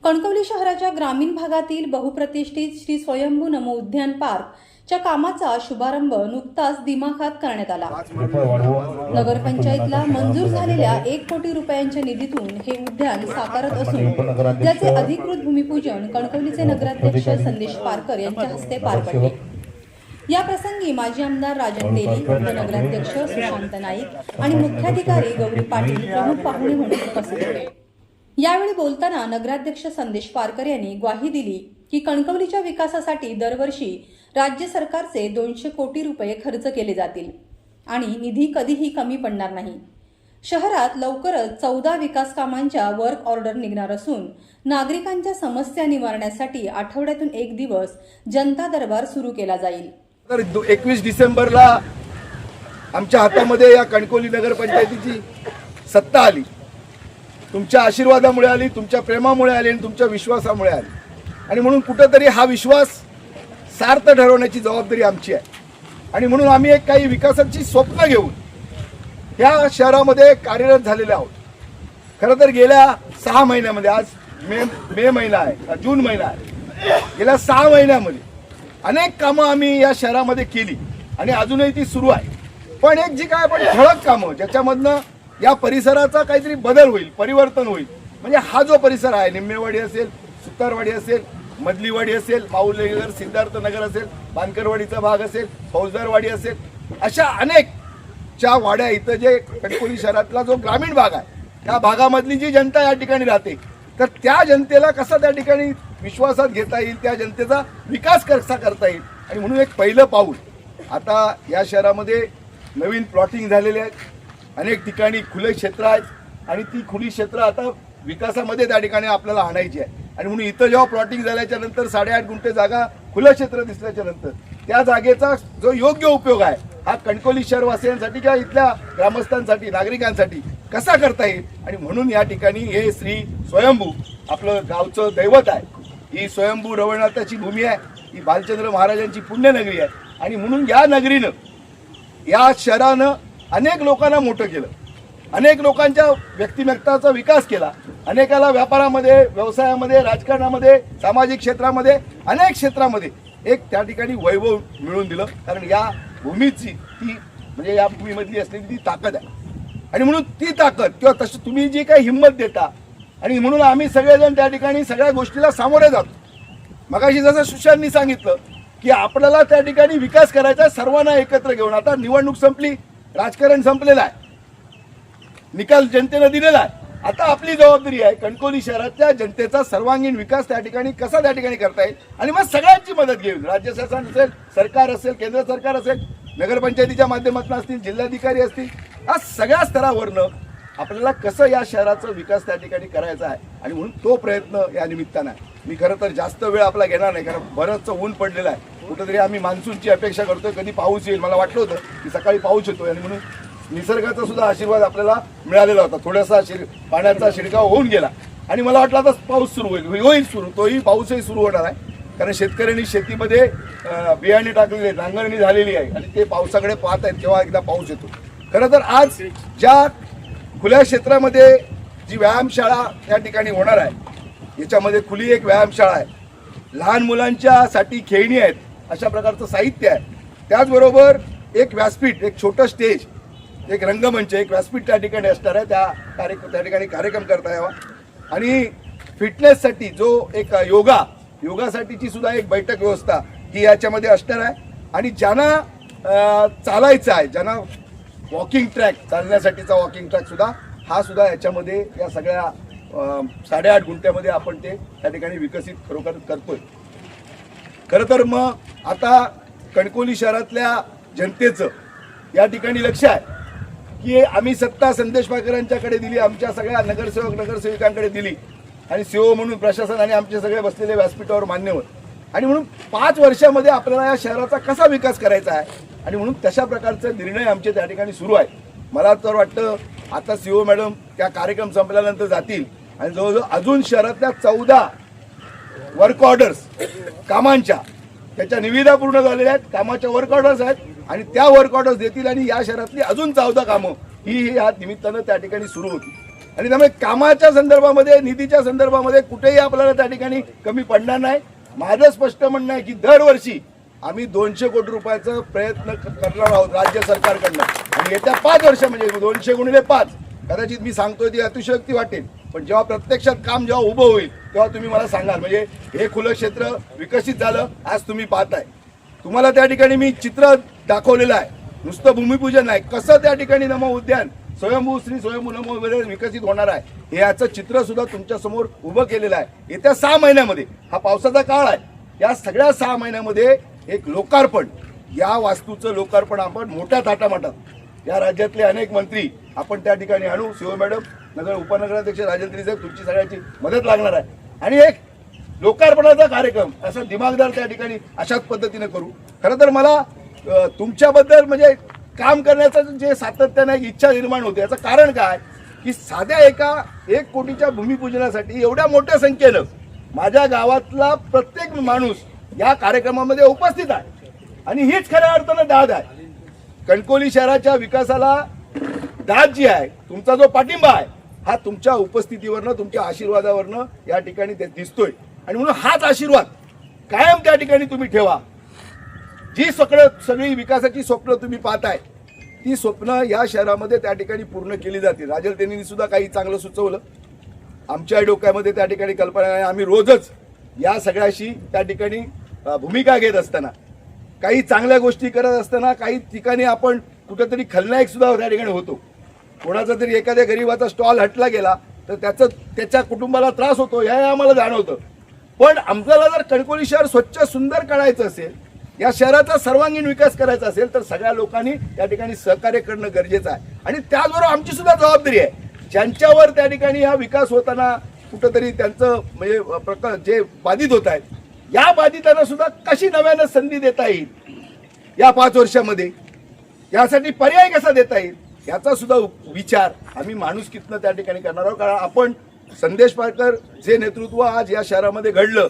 कणकवली शहराच्या ग्रामीण भागातील बहुप्रतिष्ठित श्री स्वयंभू नमो उद्यान पार्कच्या कामाचा शुभारंभ नुकताच दिमाखात करण्यात आला। नगरपंचायतला मंजूर झालेल्या 1 कोटी रुपयांच्या निधीतून हे उद्यान साकारत असून त्याचे अधिकृत भूमिपूजन कणकवलीचे नगराध्यक्ष संदेश पारकर यांच्या हस्ते पार पडले। या प्रसंगी माजी आमदार राजन तेली, नगराध्यक्ष सुशांत नाईक आणि मुख्याधिकारी गौरी पाटील प्रमुख पाहुणे म्हणून उपस्थित होते। यावेळी बोलताना नगराध्यक्ष संदेश पारकर यांनी ग्वाही दिली की कणकवलीच्या विकासासाठी दरवर्षी राज्य सरकारचे 200 कोटी रुपये खर्च केले जातील आणि निधी कधीही कमी पडणार नाही। शहरात लवकरच 14 विकास कामांच्या वर्क ऑर्डर निघणार असून नागरिकांच्या समस्या निवारण्यासाठी आठवड्यातून 1 दिवस जनता दरबार सुरू केला जाईल। 21 डिसेंबरला आमच्या हातामध्ये या कणकवली नगरपंचायतीची सत्ता आली। तुमच्या आशीर्वादामुळे आली, तुमच्या प्रेमामुळे आली आणि तुमच्या विश्वासामुळे आली आणि म्हणून कुठेतरी हा विश्वास सार्थ ठरवण्याची जबाबदारी आमची आहे आणि म्हणून आम्ही एक काही विकासाची स्वप्न घेऊन या शहरामध्ये कार्यरत झालेले आहोत। खरं तर गेल्या 6 महिन्यामध्ये, आज मे महिना आहे, जून महिना आहे, गेल्या 6 महिन्यामध्ये अनेक कामं आम्ही या शहरामध्ये केली आणि अजूनही ती सुरू आहे। पण एक जी काय आपण ठळक कामं ज्याच्यामधनं या परिसराचा काहीतरी बदल होईल, परिवर्तन होईल, म्हणजे हा जो परिसर आहे, निम्मेवाडी असेल, सुतारवाडी असेल, मधलीवाडी असेल, माऊलीनगर, सिद्धार्थनगर असेल, बांदकरवाडीचा भाग असेल, फौजदारवाडी असेल, अशा अनेकच्या वाड्या इथं जे कणकवली शहरातला जो ग्रामीण भाग आहे त्या भागामधली जी जनता या ठिकाणी राहते, तर त्या जनतेला कसा त्या ठिकाणी विश्वासात घेता येईल, त्या जनतेचा विकास कसा करता येईल आणि म्हणून एक पहिलं पाऊल आता या शहरामध्ये नवीन प्लॉटिंग झालेले आहेत। अनेक ठिकाणी खुले क्षेत्र आहेत आणि ती खुली क्षेत्र आता विकासामध्ये त्या ठिकाणी आपल्याला आणायची आहे आणि म्हणून इथं जेव्हा प्लॉटिंग झाल्याच्या नंतर 8.5 गुंठे जागा खुलं क्षेत्र दिसल्याच्या नंतर त्या जागेचा जो योग्य उपयोग आहे हा कणकवली शहरवासियांसाठी किंवा इथल्या ग्रामस्थांसाठी, नागरिकांसाठी कसा करता येईल आणि म्हणून या ठिकाणी हे श्री स्वयंभू आपलं गावचं दैवत आहे। ही स्वयंभू रवळनाथाची भूमी आहे, ही बालचंद्र महाराजांची पुण्यनगरी आहे आणि म्हणून या नगरीनं, या शहरानं अनेक लोकांना मोठं केलं, अनेक लोकांच्या व्यक्तिमत्वाचा विकास केला, अनेकाला व्यापारामध्ये, व्यवसायामध्ये, राजकारणामध्ये, सामाजिक क्षेत्रामध्ये, अनेक क्षेत्रामध्ये एक त्या ठिकाणी वैभव मिळवून दिलं। कारण या भूमीची ती म्हणजे या भूमीमधली असलेली ती ताकद आहे आणि म्हणून ती ताकद किंवा तशी तुम्ही जी काही हिंमत देता आणि म्हणून आम्ही सगळेजण त्या ठिकाणी सगळ्या गोष्टीला सामोरे जातो। मगाशी जसं सुशांतनी सांगितलं की आपल्याला त्या ठिकाणी विकास करायचा सर्वांना एकत्र घेऊन। आता निवडणूक संपली, राजकारण संपलेलं आहे, निकाल जनतेनं दिलेला आहे। आता आपली जबाबदारी आहे कणकवली शहराच्या जनतेचा सर्वांगीण विकास त्या ठिकाणी कसा त्या ठिकाणी करता येईल आणि मग सगळ्यांची मदत घेऊन राज्य शासन असेल, सरकार असेल, केंद्र सरकार असेल, नगरपंचायतीच्या माध्यमातून असतील, जिल्हाधिकारी असतील, या सगळ्या स्तरावरनं आपल्याला कसं या शहराचा विकास त्या ठिकाणी करायचा आहे आणि म्हणून तो प्रयत्न या निमित्तानं आहे। मी खरं तर जास्त वेळ आपला घेणार नाही कारण बरंचसं ऊन पडलेलं आहे। कुठेतरी आम्ही मान्सूनची अपेक्षा करतोय, कधी पाऊस येईल। मला वाटलं होतं की सकाळी पाऊस येतोय आणि म्हणून निसर्गाचा सुद्धा आशीर्वाद आपल्याला मिळालेला होता। थोडासा पाण्याचा शिडकाव होऊन गेला आणि मला वाटलं आता पाऊस सुरू होईल सुरू, तोही पाऊसही सुरू होणार आहे कारण शेतकऱ्यांनी शेतीमध्ये बियाणे टाकलेले, नांगरणी झालेली आहे आणि ते पावसाकडे पाहत आहेत केव्हा एकदा पाऊस येतो। खरं तर आज ज्या खुल्या क्षेत्रामध्ये जी व्यायामशाळा त्या ठिकाणी होणार आहे, याच्यामध्ये खुली एक व्यायामशाळा आहे, लहान मुलांच्यासाठी खेळणी आहेत, अशा प्रकारचं साहित्य आहे, त्याचबरोबर एक व्यासपीठ, एक छोटं स्टेज, एक रंगमंच, एक व्यासपीठ त्या ठिकाणी असणार आहे। त्या ठिकाणी कार्यक्रम करता यावा आणि फिटनेससाठी जो एक योगासाठीची सुद्धा एक बैठक व्यवस्था ही याच्यामध्ये असणार आहे आणि ज्यांना चालायचं आहे, ज्यांना वॉकिंग ट्रॅक, चालण्यासाठीचा वॉकिंग ट्रॅक सुद्धा हा सुद्धा याच्यामध्ये या सगळ्या 8.5 गुंठ्यामध्ये आपण ते त्या ठिकाणी विकसित खरोखर करतोय। खरं तर मग आता कणकवली शहरातल्या जनतेचं या ठिकाणी लक्ष आहे की आम्ही सत्ता संदेश पारकर यांच्याकडे दिली, आमच्या सगळ्या नगरसेवक नगरसेविकांकडे दिली आणि सीओ म्हणून प्रशासन आणि आमचे सगळे बसलेले व्यासपीठावर मान्यवर आणि म्हणून 5 वर्षामध्ये आपल्याला या शहराचा कसा विकास करायचा आहे आणि म्हणून तशा प्रकारचे निर्णय आमचे त्या ठिकाणी सुरू आहेत। मला तर वाटतं आता सीओ मॅडम त्या कार्यक्रम संपल्यानंतर जातील आणि जवळजवळ अजून शहरातल्या 14 वर्क ऑर्डर्स कामांच्या त्याच्या निविदा पूर्ण झालेल्या आहेत, कामाच्या वर्क ऑर्डर्स आहेत आणि त्या वर्क ऑर्डर्स देतील आणि या शहरातली अजून 14 कामं ही या निमित्तानं त्या ठिकाणी सुरू होती। आणि त्यामुळे कामाच्या संदर्भामध्ये, निधीच्या संदर्भामध्ये कुठेही आपल्याला त्या ठिकाणी कमी पडणार नाही. माझं स्पष्ट म्हणणं आहे की दरवर्षी आम्ही 200 कोटी रुपयाचा प्रयत्न करणार आहोत राज्य सरकारकडनं. आणि येत्या 5 वर्ष म्हणजे 200 गुणिले 5, कदाचित मी सांगतोय ती अतिशयोक्ती वाटेल, पण जेव्हा प्रत्यक्षात काम जेव्हा उभं होईल तेव्हा तुम्ही मला सांगाल. म्हणजे हे खुलं क्षेत्र विकसित झालं, आज तुम्ही पाहताय. तुम्हाला त्या ठिकाणी मी चित्र दाखवलेलं आहे, नुसतं भूमिपूजन नाही, कसं त्या ठिकाणी नमो उद्यान स्वयंभू श्री स्वयंभू नमो वगैरे विकसित होणार आहे हे याचं चित्र सुद्धा तुमच्या समोर उभं केलेलं आहे. येत्या 6 महिन्यामध्ये, हा पावसाचा काळ आहे, या सगळ्या 6 महिन्यामध्ये एक लोकार्पण, या वास्तूचं लोकार्पण आपण मोठ्या थाटामाटात या राज्यातले अनेक मंत्री आपण त्या ठिकाणी आणू. शिव मॅडम, नगर उपनगराध्यक्ष राजेंद्र साहेब, तुमची सगळ्याची मदत लागणार आहे. आणि एक लोकार्पणाचा कार्यक्रम असा दिमागदार त्या ठिकाणी अशाच पद्धतीने करू. खरं तर मला तुमच्याबद्दल म्हणजे काम करण्याचं जे सातत्याने एक इच्छा निर्माण होते, याचं कारण काय की साध्या 1 कोटीच्या भूमिपूजनासाठी एवढ्या मोठ्या संख्येनं माझ्या गावातला प्रत्येक माणूस या कार्यक्रमामध्ये उपस्थित आहे. आणि हीच खऱ्या अर्थानं दाद आहे कणकवली शहराच्या विकासाला. दाद जी आहे, तुमचा जो पाठिंबा आहे, हा तुमच्या उपस्थितीवरनं, तुमच्या आशीर्वादावरनं या ठिकाणी ते दिसतोय. आणि म्हणून हाच आशीर्वाद कायम त्या ठिकाणी तुम्ही ठेवा. जी सगळी विकासाची स्वप्न तुम्ही पाहताय, ती स्वप्न या शहरामध्ये त्या ठिकाणी पूर्ण केली जातील. राजल त्यांनी सुद्धा काही चांगलं सुचवलं, आमच्या डोक्यामध्ये त्या ठिकाणी कल्पना आहे. आम्ही रोजच या सगळ्याशी त्या ठिकाणी भूमिका घेत असताना, काही चांगल्या गोष्टी करत असताना, काही ठिकाणी आपण कुठेतरी खलनायक सुद्धा त्या ठिकाणी होतो. कोणाचा तरी एखाद्या गरीबाचा स्टॉल हटला गेला तर त्याच्या कुटुंबाला त्रास होतो, हे आम्हाला जाणवतं. पण आम्हाला जर कणकवली शहर स्वच्छ सुंदर काढायचं असेल, या शहराचा सर्वांगीण विकास करायचा असेल, तर सगळ्या लोकांनी त्या ठिकाणी सहकार्य करणं गरजेचं आहे. आणि त्याचबरोबर आमची सुद्धा जबाबदारी आहे, ज्यांच्यावर त्या ठिकाणी हा विकास होताना कुठंतरी त्यांचं म्हणजे जे बाधित होत आहेत, या बाधितांना सुद्धा कशी नव्यानं संधी देता येईल या 5 वर्षामध्ये, यासाठी पर्याय कसा देता येईल, याचा सुद्धा विचार आम्ही माणुसकीतनं त्या ठिकाणी करणार आहोत. कारण आपण संदेश पारकर जे नेतृत्व आज या शहरामध्ये घडलं,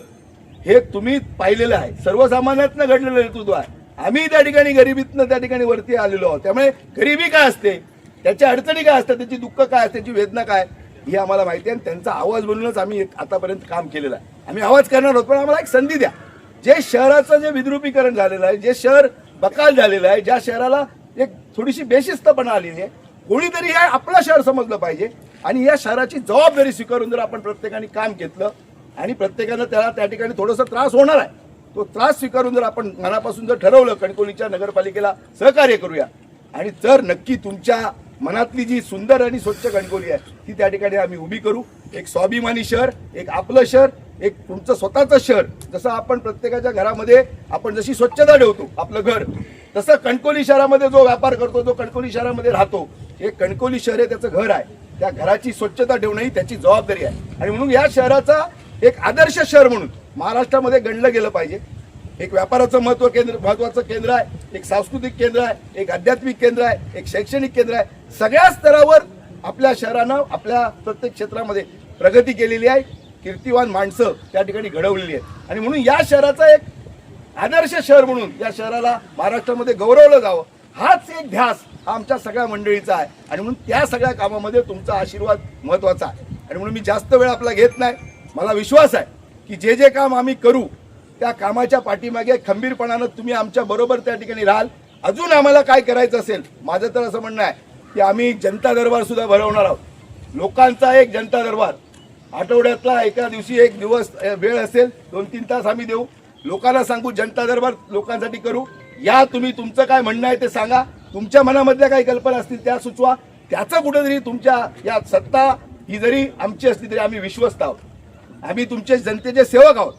हे तुम्ही पाहिलेलं आहे, सर्वसामान्यातनं घडलेलं नेतृत्व आहे. आम्ही त्या ठिकाणी गरिबीतनं त्या ठिकाणी वरती आलेलो आहोत. त्यामुळे गरिबी काय असते, त्याच्या अडचणी काय असतात, त्याची दुःख काय असते, त्याची वेदना काय, ही आम्हाला माहिती आहे. आणि त्यांचा आवाज बनवूनच आम्ही आतापर्यंत काम केलेलं आहे. आम्ही आवाज करणार आहोत, पण आम्हाला एक संधी द्या. जे शहराचं जे विद्रुपीकरण झालेलं आहे, जे शहर बकाल झालेलं आहे, ज्या शहराला एक थोडीशी बेशिस्तपणा आलेली आहे, कोणीतरी हे आपलं शहर समजलं पाहिजे. आणि या शहराची जबाबदारी स्वीकारून जर आपण प्रत्येकाने काम घेतलं आणि प्रत्येकानं त्याला त्या ठिकाणी थोडासा त्रास होणार आहे, तो त्रास स्वीकारून जर आपण मनापासून जर ठरवलं कणकवलीच्या नगरपालिकेला सहकार्य करूया, आणि जर नक्की तुमच्या मनातली जी सुंदर आणि स्वच्छ कणकवली आहे ती त्या ठिकाणी आम्ही उभी करू. एक स्वाभिमानी शहर, एक आपलं शहर, एक तुमचं स्वतःचं शहर. जसं आपण प्रत्येकाच्या घरामध्ये आपण जशी स्वच्छता ठेवतो आपलं घर, तसं कणकवली शहरामध्ये जो व्यापार करतो, जो कणकवली शहरामध्ये राहतो, हे कणकवली शहर हे त्याचं घर आहे. त्या घराची स्वच्छता ठेवणं ही त्याची जबाबदारी आहे. आणि म्हणून या शहराचा एक आदर्श शहर म्हणून महाराष्ट्रामध्ये गणलं गेलं पाहिजे. एक व्यापाराचं महत्वाचं केंद्र आहे, एक सांस्कृतिक केंद्र आहे, एक आध्यात्मिक केंद्र आहे, एक शैक्षणिक केंद्र आहे. सगळ्या स्तरावर आपल्या शहरानं आपल्या प्रत्येक क्षेत्रामध्ये प्रगती केलेली आहे, कीर्तिवान माणसं त्या ठिकाणी घडवलेली आहेत. आणि म्हणून या शहराचा एक आदर्श शहर म्हणून या शहराला महाराष्ट्रामध्ये गौरवलं जावं, हाच एक ध्यास आमच्या सगळ्या मंडळीचा आहे. आणि म्हणून त्या सगळ्या कामामध्ये तुमचा आशीर्वाद महत्वाचा आहे. आणि म्हणून मी जास्त वेळ आपला घेत नाही. मला विश्वास आहे की जे जे काम आम्ही करू त्या कामाच्या पाठीमागे खंबीरपणानं तुम्ही आमच्या बरोबर त्या ठिकाणी राहाल. अजून आम्हाला काय करायचं असेल, माझं तर असं म्हणणं आहे की आम्ही जनता दरबार सुद्धा भरवणार आहोत. लोकांचा एक जनता दरबार, आठवड्यातला एका दिवशी एक दिवस वेळ असेल, 2-3 तास आम्ही देऊ. लोकांना सांगू जनता दरबार लोकांसाठी करू. या तुम्ही तुमचं काय म्हणणं आहे ते सांगा, तुमच्या मनामधल्या काही कल्पना असतील त्या सुचवा. त्याचं कुठेतरी तुमच्या या सत्ता ही जरी आमची असली तरी आम्ही विश्वस्त आहोत. आम्ही तुमचे जनतेचे सेवक आहोत.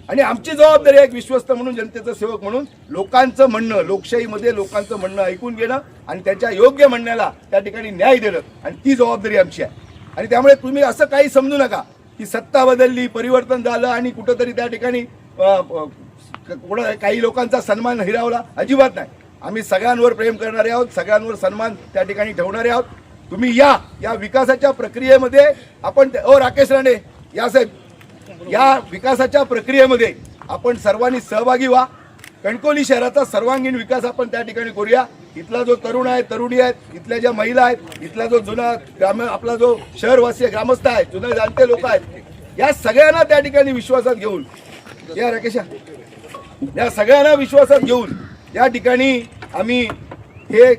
आणि आमची जबाबदारी आहे एक विश्वस्त म्हणून, जनतेचं सेवक म्हणून लोकांचं म्हणणं, लोकशाहीमध्ये लोकांचं म्हणणं ऐकून घेणं आणि त्याच्या योग्य म्हणण्याला त्या ठिकाणी न्याय देणं, आणि ती जबाबदारी आमची आहे. आणि त्यामुळे तुम्ही असं काही समजू नका की सत्ता बदलली, परिवर्तन झालं आणि कुठंतरी त्या ठिकाणी काही लोकांचा सन्मान हिरावला. अजिबात नाही. आम्ही सगळ्यांवर प्रेम करणारे आहोत, सगळ्यांवर सन्मान त्या ठिकाणी ठेवणारे आहोत. तुम्ही या विकासाच्या प्रक्रियेमध्ये आपण राकेश राणे या साहेब, या विकासाच्या प्रक्रियेमध्ये आपण सर्वांनी सहभागी व्हा. कणकवली शहराचा सर्वांगीण विकास आपण त्या ठिकाणी करूया. इथला जो तरुण आहे, तरुणी आहेत, इथल्या ज्या महिला आहेत, इथला जो जुना आपला जो शहरवासी ग्रामस्थ आहे, जुने जाणते लोक आहेत, या सगळ्यांना त्या ठिकाणी विश्वासात घेऊन या राकेशा या सगळ्यांना विश्वासात घेऊन या ठिकाणी आम्ही हे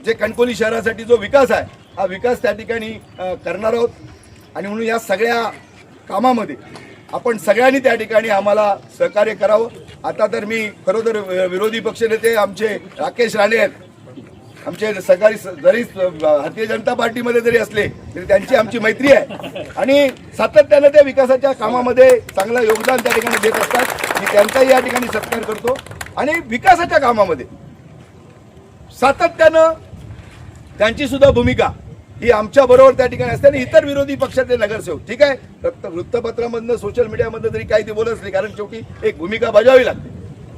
जे कणकवली शहरासाठी जो विकास आहे हा विकास त्या ठिकाणी करणार आहोत. आणि म्हणून या सगळ्या कामामध्ये आपण सगळ्यांनी त्या ठिकाणी आम्हाला सहकार्य करावं. आता तर मी खरोखर विरोधी पक्षनेते आमचे राकेश राणे आहेत, आमचे सहकारी जरी भारतीय जनता पार्टीमध्ये जरी असले तरी त्यांची आमची मैत्री आहे आणि सातत्यानं त्या विकासाच्या कामामध्ये चांगलं योगदान त्या ठिकाणी देत असतात. मी त्यांचाही या ठिकाणी सत्कार करतो आणि विकासाच्या कामामध्ये सातत्यानं त्यांची सुद्धा भूमिका ही आमच्या बरोबर त्या ठिकाणी असते आणि इतर विरोधी पक्षातले नगरसेवक ठीक आहे वृत्तपत्रामधनं सोशल मीडियामधनं तरी काही ते बोलत असले कारण शेवटी एक भूमिका बजावावी लागते.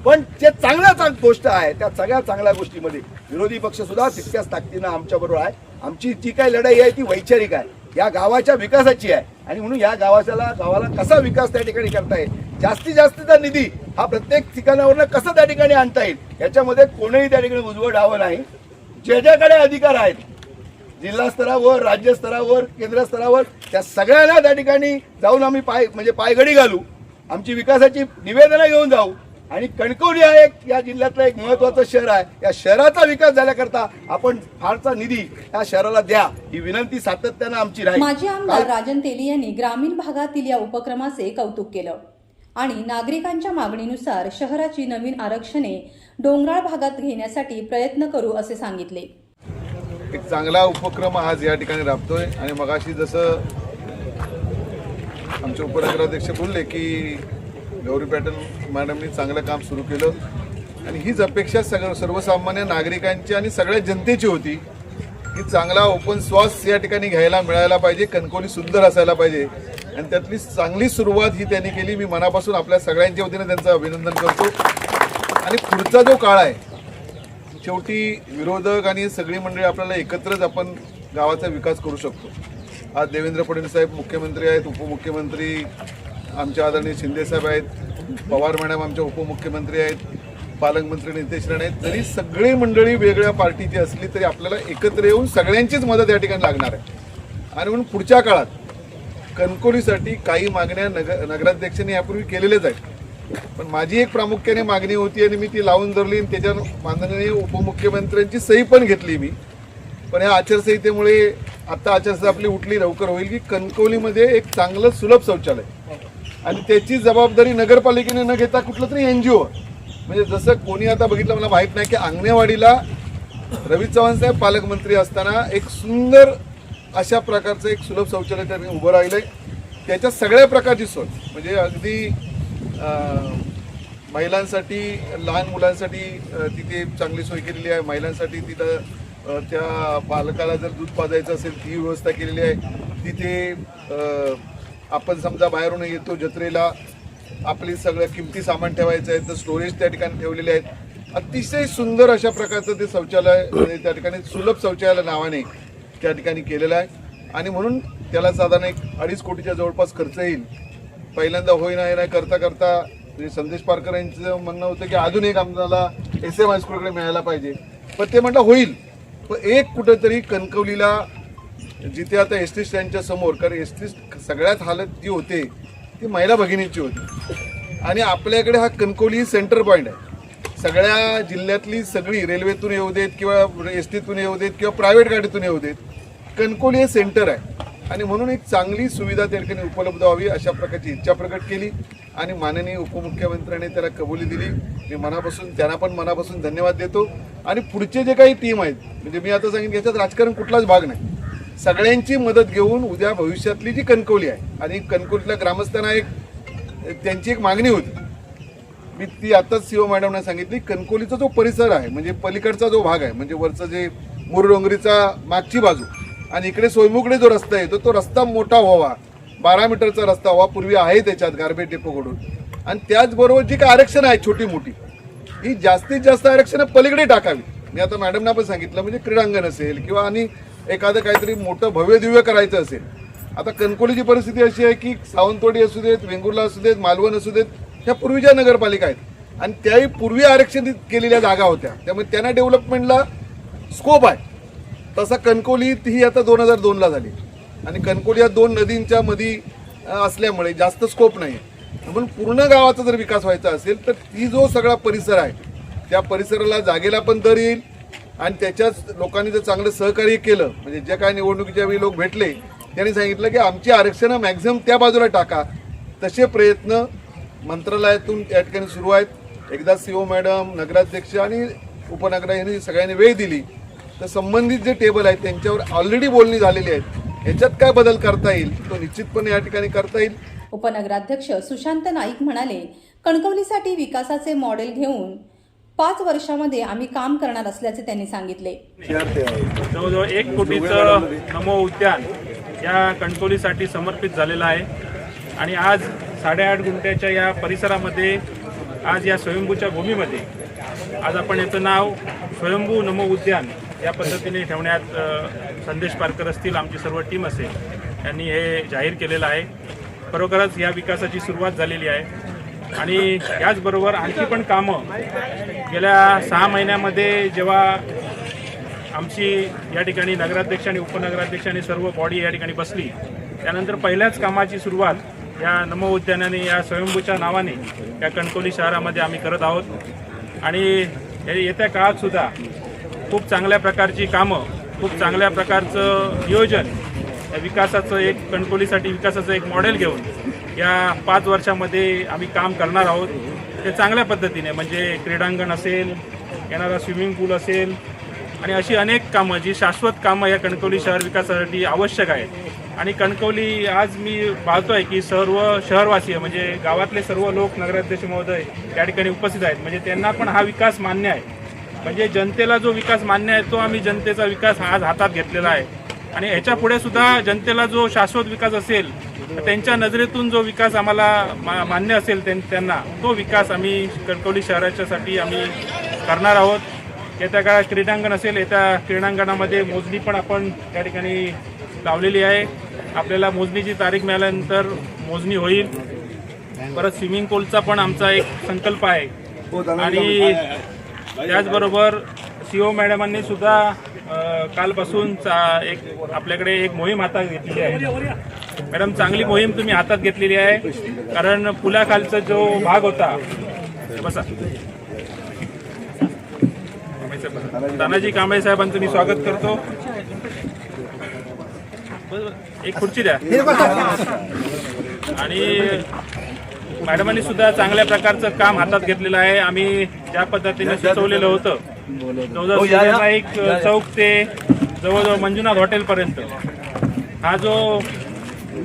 पण जे चांगल्या गोष्ट आहे त्या सगळ्या चांगल्या गोष्टीमध्ये विरोधी पक्ष सुद्धा तितक्याच ताकदीनं आमच्या बरोबर आहे. आमची जी काही लढाई आहे ती वैचारिक आहे, या गावाच्या विकासाची आहे आणि म्हणून या गावाला कसा विकास त्या ठिकाणी करता येईल, जास्तीत जास्तीचा निधी हा प्रत्येक ठिकाणावरनं कसा त्या ठिकाणी आणता येईल याच्यामध्ये कोणीही त्या ठिकाणी उजवं डावं नाही. ज्याच्याकडे अधिकार आहेत जिल्हा स्तरावर, राज्य स्तरावर, केंद्र स्तरावर त्या सगळ्यांना त्या ठिकाणी जाऊन आम्ही पायघडी घालू, आमची विकासाची निवेदनं घेऊन जाऊ आणि कणकवली हा एक या जिल्ह्यातलं एक महत्त्वाचं शहर आहे. या शहराचा विकास झाल्याकरता आपण फारसा निधी या शहराला द्या ही विनंती सातत्यानं आमची राहील. माजी आमदार राजन तेली यांनी ग्रामीण भागातील या उपक्रमाचे कौतुक केलं आणि नागरिकांच्या मागणीनुसार शहराची नवीन आरक्षणे डोंगराळ भागात घेण्यासाठी प्रयत्न करू असे सांगितले. एक चांगला उपक्रम आज या ठिकाणी राबतोय आणि मगाशी जसं आमचे उपनगराध्यक्ष बोलले की गौरी पॅटर्न मॅडमनी चांगलं काम सुरू केलं आणि हीच अपेक्षा सर्वसामान्य नागरिकांची आणि सगळ्या जनतेची होती की चांगला ओपन श्वास या ठिकाणी घ्यायला मिळायला पाहिजे, कणकवली सुंदर असायला पाहिजे आणि त्यातली चांगली सुरुवात ही त्यांनी केली. मी मनापासून आपल्या सगळ्यांच्या वतीने त्यांचं अभिनंदन करतो. आणि पुढचा जो काळ आहे शेवटी विरोधक आणि सगळी मंडळी आपल्याला एकत्रच आपण गावाचा विकास करू शकतो. आज देवेंद्र फडणवीस साहेब मुख्यमंत्री आहेत, उपमुख्यमंत्री आमचे आदरणीय शिंदेसाहेब आहेत, पवार मॅडम आमच्या उपमुख्यमंत्री आहेत, पालकमंत्री नितेश राणे आहेत. जरी सगळी मंडळी वेगळ्या पार्टीची असली तरी आपल्याला एकत्र येऊन सगळ्यांचीच मदत या ठिकाणी लागणार आहे. आणि म्हणून पुढच्या काळात कणकवलीसाठी काही मागण्या नगराध्यक्षांनी यापूर्वी केलेल्याच आहेत. पण माझी एक प्रामुख्याने मागणी होती आणि मी ती लावून धरली आणि त्याच्या माननीय उपमुख्यमंत्र्यांची सही पण घेतली मी. पण या आचारसंहितेमुळे आता आचारसंहिता आपली उठली लवकर होईल की कणकवलीमध्ये एक चांगलं सुलभ शौचालय आणि त्याची जबाबदारी नगरपालिकेने न घेता कुठलं तरी NGO म्हणजे जसं कोणी आता बघितलं मला माहीत नाही की अंगणेवाडीला रवी चव्हाण साहेब पालकमंत्री असताना एक सुंदर अशा प्रकारचं एक सुलभ शौचालय त्यांनी उभं राहिलंय. त्याच्या सगळ्या प्रकारची सोय म्हणजे अगदी महिलांसाठी, लहान मुलांसाठी तिथे चांगली सोय केलेली आहे. महिलांसाठी तिथं त्या बालकाला जर दूध पाजायचं असेल ती व्यवस्था केलेली आहे. तिथे आपण समजा बाहेरून येतो जत्रेला आपली सगळं किमती सामान ठेवायचं आहे तर स्टोरेज त्या ठिकाणी ठेवलेले आहेत. अतिशय सुंदर अशा प्रकारचं ते शौचालय त्या ठिकाणी सुलभ शौचालय नावाने त्या ठिकाणी केलेलं आहे आणि म्हणून त्याला साधारण एक 2.5 कोटीच्या जवळपास खर्च येईल. पहिल्यांदा होईना हे नाही करता करता संदेश पारकर यांचं म्हणणं होतं की अजून एक आम्हाला SM हायस्कूलकडे मिळायला पाहिजे. पण ते म्हटलं होईल पण एक कुठंतरी कणकवलीला जिथे आता SD स्टँडच्या समोर कारण SD सगळ्यात हालत जी होते ती महिला भगिनींची होती आणि आपल्याकडे हा कणकवली सेंटर पॉईंट आहे. सगळ्या जिल्ह्यातली सगळी रेल्वेतून येऊ देत किंवा STतून येऊ देत किंवा प्रायव्हेट गाडीतून येऊ देत, कणकवली हे सेंटर आहे आणि म्हणून एक चांगली सुविधा त्या ठिकाणी उपलब्ध व्हावी अशा प्रकारची इच्छा प्रकट केली आणि माननीय उपमुख्यमंत्र्यांनी त्याला कबुली दिली. मी मनापासून त्यांना पण मनापासून धन्यवाद देतो. आणि पुढचे जे काही टीम आहेत म्हणजे मी आता सांगितलं याच्यात राजकारण कुठलाच भाग नाही, सगळ्यांची मदत घेऊन उद्या भविष्यातली जी कणकवली आहे आणि कणकवलीतल्या ग्रामस्थांना एक त्यांची एक मागणी होती मी ती आताच CO मॅडमने सांगितली. कणकवलीचा जो परिसर आहे म्हणजे पलीकडचा जो भाग आहे म्हणजे वरचं जे मुरडोंगरीचा मागची बाजू आणि इकडे सोयमुकडे जो रस्ता आहे तो रस्ता मोठा व्हावा, 12 मीटरचा रस्ता व्हावा. पूर्वी आहे त्याच्यात गार्बेज डेपोकडून आणि त्याचबरोबर जी काही आरक्षण आहे छोटी मोठी ही जास्तीत जास्त आरक्षण पलीकडे टाकावी. मी आता मॅडमना पण सांगितलं म्हणजे क्रीडांगण असेल किंवा आणि एखादं काहीतरी मोठं भव्य दिव्य करायचं असेल. आता कणकवलीची परिस्थिती अशी आहे की सावंतवाडी असू देत, वेंगुर्ला असू देत, मालवण असू देत ह्या पूर्वीच्या नगरपालिका आहेत आणि त्याही पूर्वी आरक्षित केलेल्या जागा होत्या, त्यामुळे त्यांना डेव्हलपमेंटला स्कोप आहे. तसा कणकवलीत ही आता 2002ला झाली आणि कणकवली या 2 नदींच्या मध्ये असल्यामुळे जास्त स्कोप नाही. पण पूर्ण गावाचा जर विकास व्हायचा असेल तर ती जो सगळा परिसर आहे त्या परिसराला जागेला पण दर येईल आणि त्याच्याच लोकांनी जर चांगलं सहकार्य केलं, म्हणजे जे काय निवडणुकीच्या वेळी लोक भेटले त्यांनी सांगितलं की आमची आरक्षणं मॅक्झिमम त्या बाजूला टाका. तसे प्रयत्न मंत्रालयातून या ठिकाणी सुरू आहेत. एकदा CO मॅडम, नगराध्यक्ष आणि उपनगराध्यक्ष सगळ्यांनी वेळ दिली तर संबंधित जे टेबल आहेत त्यांच्यावर ऑलरेडी बोलणी झालेली आहेत. याच्यात काय बदल करता येईल तो निश्चितपणे या ठिकाणी करता येईल. उपनगराध्यक्ष सुशांत नाईक म्हणाले, कणकवलीसाठी विकासाचे मॉडेल घेऊन 5 वर्षामध्ये आम्ही काम करणार असल्याचे त्यांनी सांगितले. जवळजवळ 1 कोटीचं नमो उद्यान या कणकवलीसाठी समर्पित झालेलं आहे आणि आज 8.5 गुंठ्याच्या या परिसरामध्ये आज या स्वयंभूच्या भूमीमध्ये आज आपण याचं नाव स्वयंभू नमो उद्यान या पद्धतीने ठेवण्यात संदेश पारकर असतील, आमची सर्व टीम असेल, यांनी हे जाहीर केलेलं आहे. खरोखरच या विकासाची सुरुवात झालेली आहे आणि याचबरोबर आणखी पण कामं गेल्या 6 महिन्यामध्ये जेव्हा आमची या ठिकाणी नगराध्यक्ष आणि उपनगराध्यक्ष आणि सर्व बॉडी या ठिकाणी बसली त्यानंतर पहिल्याच कामाची सुरुवात या नमो उद्यानाने या स्वयंभूच्या नावाने या कणकवली शहरामध्ये आम्ही करत आहोत आणि येत्या काळात सुद्धा खूप चांगल्या प्रकारची कामं, खूप चांगल्या प्रकारचं नियोजन या विकासाचं एक कणकवलीसाठी विकासाचं एक मॉडेल घेऊन या 5 वर्षामध्ये आम्ही काम करणार आहोत. ते चांगल्या पद्धतीने म्हणजे क्रीडांगण असेल, येणारा स्विमिंग पूल असेल आणि अशी अनेक कामं जी शाश्वत कामं या कणकवली शहर विकासासाठी आवश्यक आहेत. आणि कणकवली आज मी पाहतोय की सर्व शहरवासीय म्हणजे गावातले सर्व लोक नगराध्यक्ष महोदय या ठिकाणी उपस्थित आहेत, म्हणजे त्यांना पण हा विकास मान्य आहे. म्हणजे जनतेला जो विकास मान्य आहे तो आम्ही जनतेचा विकास आज हातात घेतलेला आहे आणि ह्याच्या पुढे सुद्धा जनतेला जो शाश्वत विकास असेल त्यांच्या नजरेतून जो विकास आम्हाला मान्य असेल त्यांना तो विकास आम्ही कणकवली शहराच्यासाठी आम्ही करणार आहोत. येत्या काळात क्रीडांगण असेल, येत्या क्रीडांगणामध्ये मोजणी पण आपण त्या ठिकाणी लावलेली आहे. आपल्याला मोजणीची तारीख मिळाल्यानंतर मोजणी होईल. परत स्विमिंग पूलचा पण आमचा एक संकल्प आहे आणि त्याचबरोबर CO मॅडमांनी सुद्धा कालपासून आपल्याकडे एक मोहीम हातात घेतलेली आहे. मॅडम, चांगली मोहीम तुम्ही हातात घेतलेली आहे कारण पुलाखालचा जो भाग होता बसा तानाजी कांबळे साहेबांचं मी स्वागत करतो. एक खुर्ची द्या. आणि मॅडमांनी सुद्धा चांगल्या प्रकारचं काम हातात घेतलेलं आहे. आम्ही ज्या पद्धतीने सुचवलेलं होतं जवळजवळ एक चौक ते जवळजवळ मंजुनाथ हॉटेलपर्यंत हा जो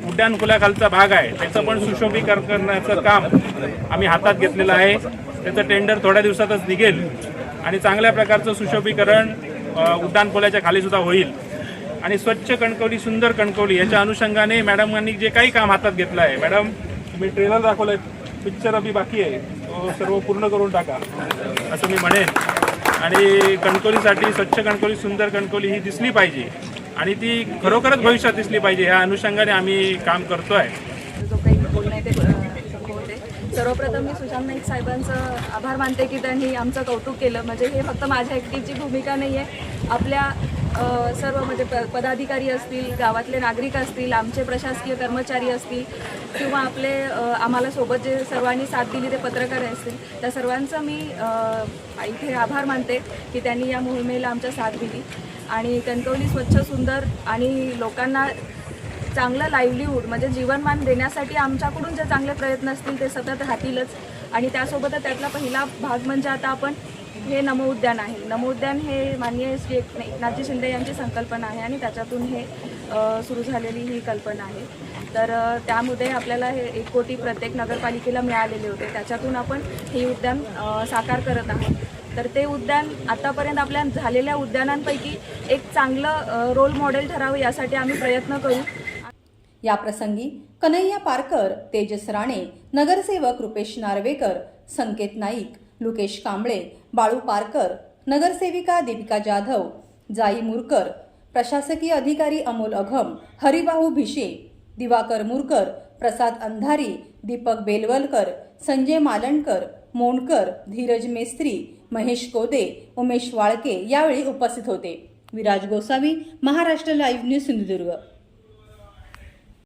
उड्डाण पुलाखालचा भाग आहे त्याचं पण सुशोभीकरण करण्याचं काम आम्ही हातात घेतलेलं आहे. त्याचं टेंडर थोड्या दिवसातच निघेल आणि चांगल्या प्रकारचं सुशोभीकरण उड्डाण पुलाच्या खाली सुद्धा होईल. आणि स्वच्छ कणकवली सुंदर कणकवली याच्या अनुषंगाने मॅडमांनी जे काही काम हातात घेतलं आहे, मॅडम तुम्ही ट्रेलर दाखवलंय, पिक्चर अभी बाकी आहे, तो सर्व पूर्ण करून टाका असं मी म्हणेन. आणि कणकवलीसाठी स्वच्छ कणकवली सुंदर कणकवली ही दिसली पाहिजे आणि ती खरोखरच भविष्यात दिसली पाहिजे ह्या अनुषंगाने आम्ही काम करतोय. जो काही बोलणं आहे ते संपवते. सर्वप्रथम मी सुशांत नाईक साहेबांचं आभार मानते की त्यांनी आमचं कौतुक केलं. म्हणजे हे फक्त माझ्या एकटीची भूमिका नाही आहे, आपल्या सर्व म्हणजे पदाधिकारी असतील, गावातले नागरिक असतील, आमचे प्रशासकीय कर्मचारी असतील किंवा आपले आम्हाला सोबत जे सर्वांनी साथ दिली ते पत्रकार असतील, त्या सर्वांचं मी इथे आभार मानते की त्यांनी या मोहिमेला आमच्या साथ दिली. आणि कणकवली स्वच्छ सुंदर आणि लोकांना चांगलं लाईव्हलीहूड म्हणजे जीवनमान देण्यासाठी आमच्याकडून जे चांगले प्रयत्न असतील ते सतत राहतीलच. आणि त्यासोबतच त्यातला पहिला भाग म्हणजे आता आपण हे नमो उद्यान आहे. नमो उद्यान हे माननीय श्री एकनाथजी शिंदे यांची संकल्पना आहे आणि त्याच्यातून हे सुरू झालेली ही कल्पना आहे. तर त्यामध्ये आपल्याला हे 1 कोटी प्रत्येक नगरपालिकेला मिळालेले होते, त्याच्यातून आपण हे उद्यान साकार करत आहोत. तर ते उद्यान आतापर्यंत आपल्या झालेल्या उद्यानांपैकी एक चांगलं रोल मॉडेल ठरावं यासाठी आम्ही प्रयत्न करू. याप्रसंगी कन्हैया पारकर, तेजस राणे, नगरसेवक रुपेश नार्वेकर, संकेत नाईक, लुकेश कांबळे, बाळू पारकर, नगरसेविका दीपिका जाधव, जाई मुरकर, प्रशासकीय अधिकारी अमोल अघम, हरिबाहू भिशे, दिवाकर मुरकर, प्रसाद अंधारी, दीपक बेलवलकर, संजय मालणकर, मोंडकर, धीरज मेस्त्री, महेश कोदे, उमेश वाळके यावेळी उपस्थित होते. Viraj Gosavi, Maharashtra live news, Sindhudurg.